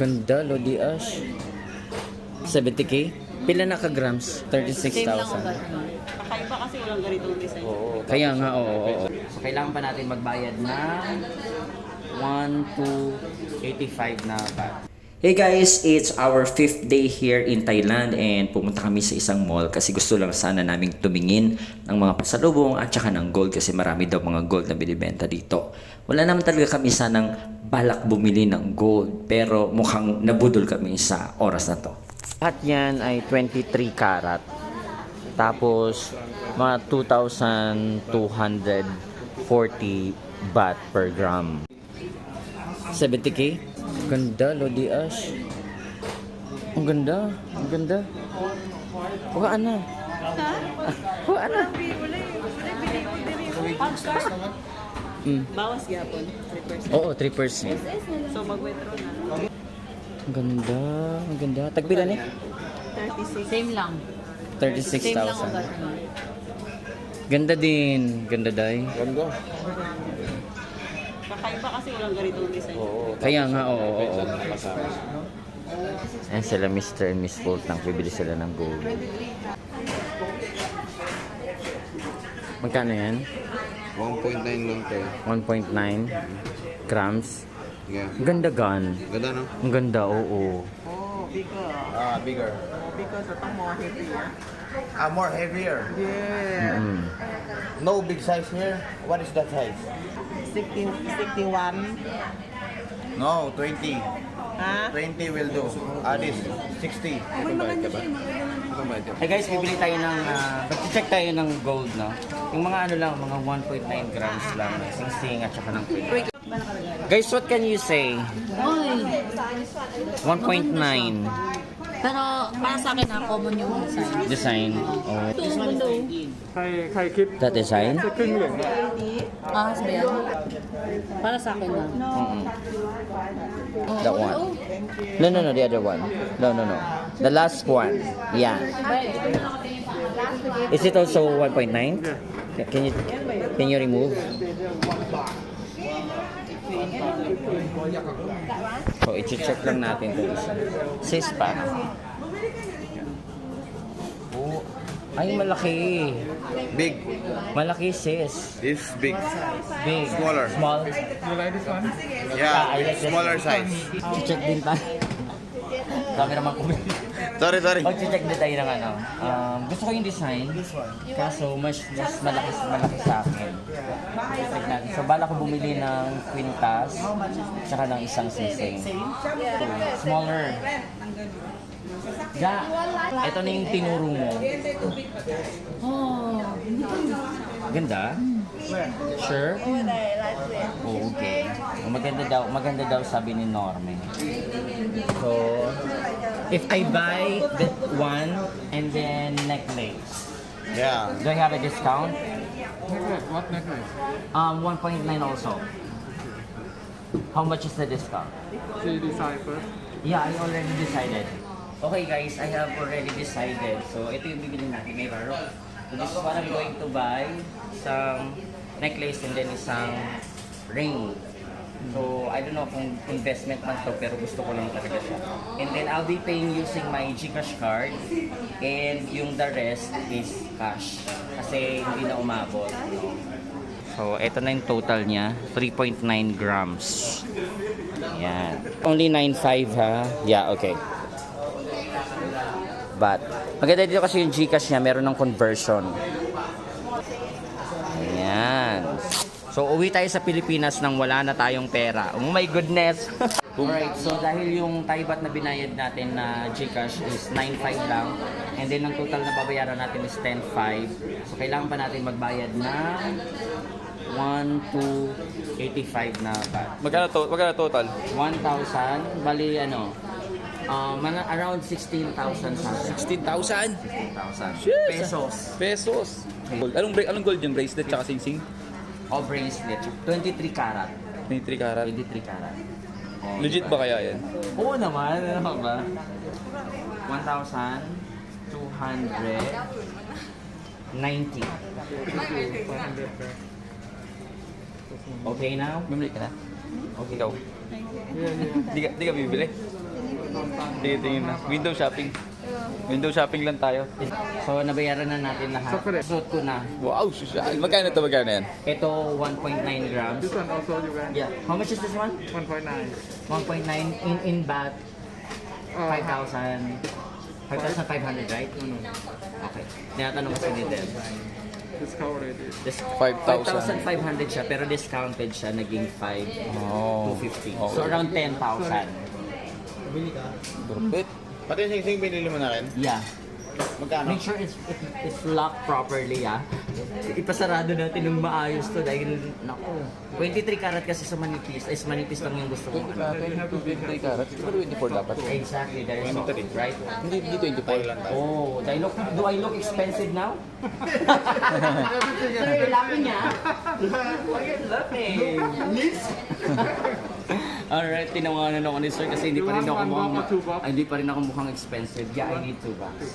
Ganda, Lodi Ash. 70k? Pila na ka-grams? 36,000. Kakaiba kasi walang ganitong design. Oo, kaya nga, oo. So, kailangan pa natin magbayad ng 1,285 na baht. Hey guys, it's our 5th day here in Thailand and pumunta kami sa isang mall kasi gusto lang sana naming tumingin ng mga pasalubong at saka ng gold kasi marami daw mga gold na binibenta dito. Wala naman talaga kami sanang balak bumili ng gold pero mukhang nabudol kami sa oras na to. Lahat yan ay 23 karat. Tapos mga 2,240 baht per gram. 70k? Ganda, Lodi Ash. Ang ganda, ang ganda. Huwaan na. Huwaan na. Bawas gyapon, 3%. Oo, 3%. So mag-withdraw na. Ang ganda, ang ganda. Tagpila ni? 36. Same lang. 36,000. Ganda din. Ganda, day. Ganda. Kakaiba kasi walang ganitong design. Kaya nga, oo. Ayan sila, Mr. and Miss Fultang. Bibili sila ng gold. Magkano yan? 1.9 lang to. 1.9 grams. Yeah. Ang ganda, gan. Ganda, no? Ang ganda, oo. Oh, bigger. Bigger. Because itong more heavier. More heavier. Yeah. No big size here. What is that size? 61. No, 20. Ha? 20 will do. This 60. Hey guys, bibili tayo ng, mag-check tayo ng gold, no? Yung mga ano lang, mga 1.9 grams lang, sing-sing at saka ng pwede. Guys, what can you say? Oy, 1.9 pero para sa akin common yung design. design. Oh. Ito, mundo. ใครคิด That design? ครึ่งเหลือง Ahas ba yan? Para sa akin lang. That one. No, the other one. No. The last one. Yeah. Is it also 1.9? Can you remove? So, i-check lang natin ito isa. Sis pa. Oh, ay malaki. Big. Malaki sis. This big. Big. Smaller. Small. You like this one? Yeah, I like this smaller one. size. I-check din tayo. Cameraman ko. Sorry. Mag-check din tayo ng ano. Gusto ko yung design. Kaso mas malaki sa akin. Check natin. So bala ko bumili ng quintas tsaka ng isang sising. Smaller. Ito na yung tinuro mo. Oh, Ganda? Sure? Oh, okay. Maganda daw sabi ni Norme. So, if I buy that one and then necklace, Yeah. do I have a discount? What necklace? 1.9 also. How much is the discount? She decide first. Yeah, I already decided. Okay guys, I have already decided. So, ito yung bibili natin. May baro. So, this is what I'm going to buy. Isang necklace and then isang ring. So, I don't know kung investment man to, pero gusto ko lang talaga siya. And then, I'll be paying using my GCash card. And yung the rest is cash. Kasi hindi na umabot. So, ito na yung total niya. 3.9 grams. Yan. Only 9.5 ha? Yeah, okay. But, maganda dito kasi yung GCash niya, meron ng conversion. Ayan. So, uwi tayo sa Pilipinas nang wala na tayong pera. Oh my goodness! Alright, so dahil yung Thai baht na binayad natin na GCash is 9.5 lang. And then, ang total na babayaran natin is 10.5. So, kailangan pa natin magbayad na 1,285 na baht. Magkano total? 1,000, bali ano, around 16,000 something. 16,000 16,000 pesos. Gold. Anong gold yung bracelet tsaka sing-sing? O bracelet, 23 karat. 23 karat. 23 karat. Oh, Legit ba kaya yan? Oo naman, ano ba? 1,290. Okay now? Bumili ka na? Okay. Ikaw? Di ka bibili? Titingin na. Window shopping. Window shopping lang tayo. So, nabayaran na natin lahat. Separate. Suot ko na. Wow, social. Magkano to? Magkano yan? Ito, 1.9 grams. This one also you guys. Yeah. How much is this one? 1.9. 1.9 in baht. 5,000. 5,500, right? Okay. Tinatanong kasi ni Del. Discount already. 5,000. 5,500 siya, pero discounted siya, naging 5,250. Oh. So, around 10,000. Grupit. Pati yung sing-sing binili mo na rin? Yeah. Magkano? Make sure it's locked properly, ah. Ipasarado natin ng maayos to dahil, naku, 23 karat kasi sa manipis. Is manipis lang yung gusto mo. 23 karat. Di ba 24 dapat? Exactly, there is no, right? Hindi 24 lang tayo. Oh, do I look expensive now? So you're laughing, ah? Why you're laughing? Alright, tinawanan ako ni sir kasi hindi pa rin ako You want one mukhang, box or two box? hindi pa rin ako mukhang expensive. Yeah, I need 2 bucks.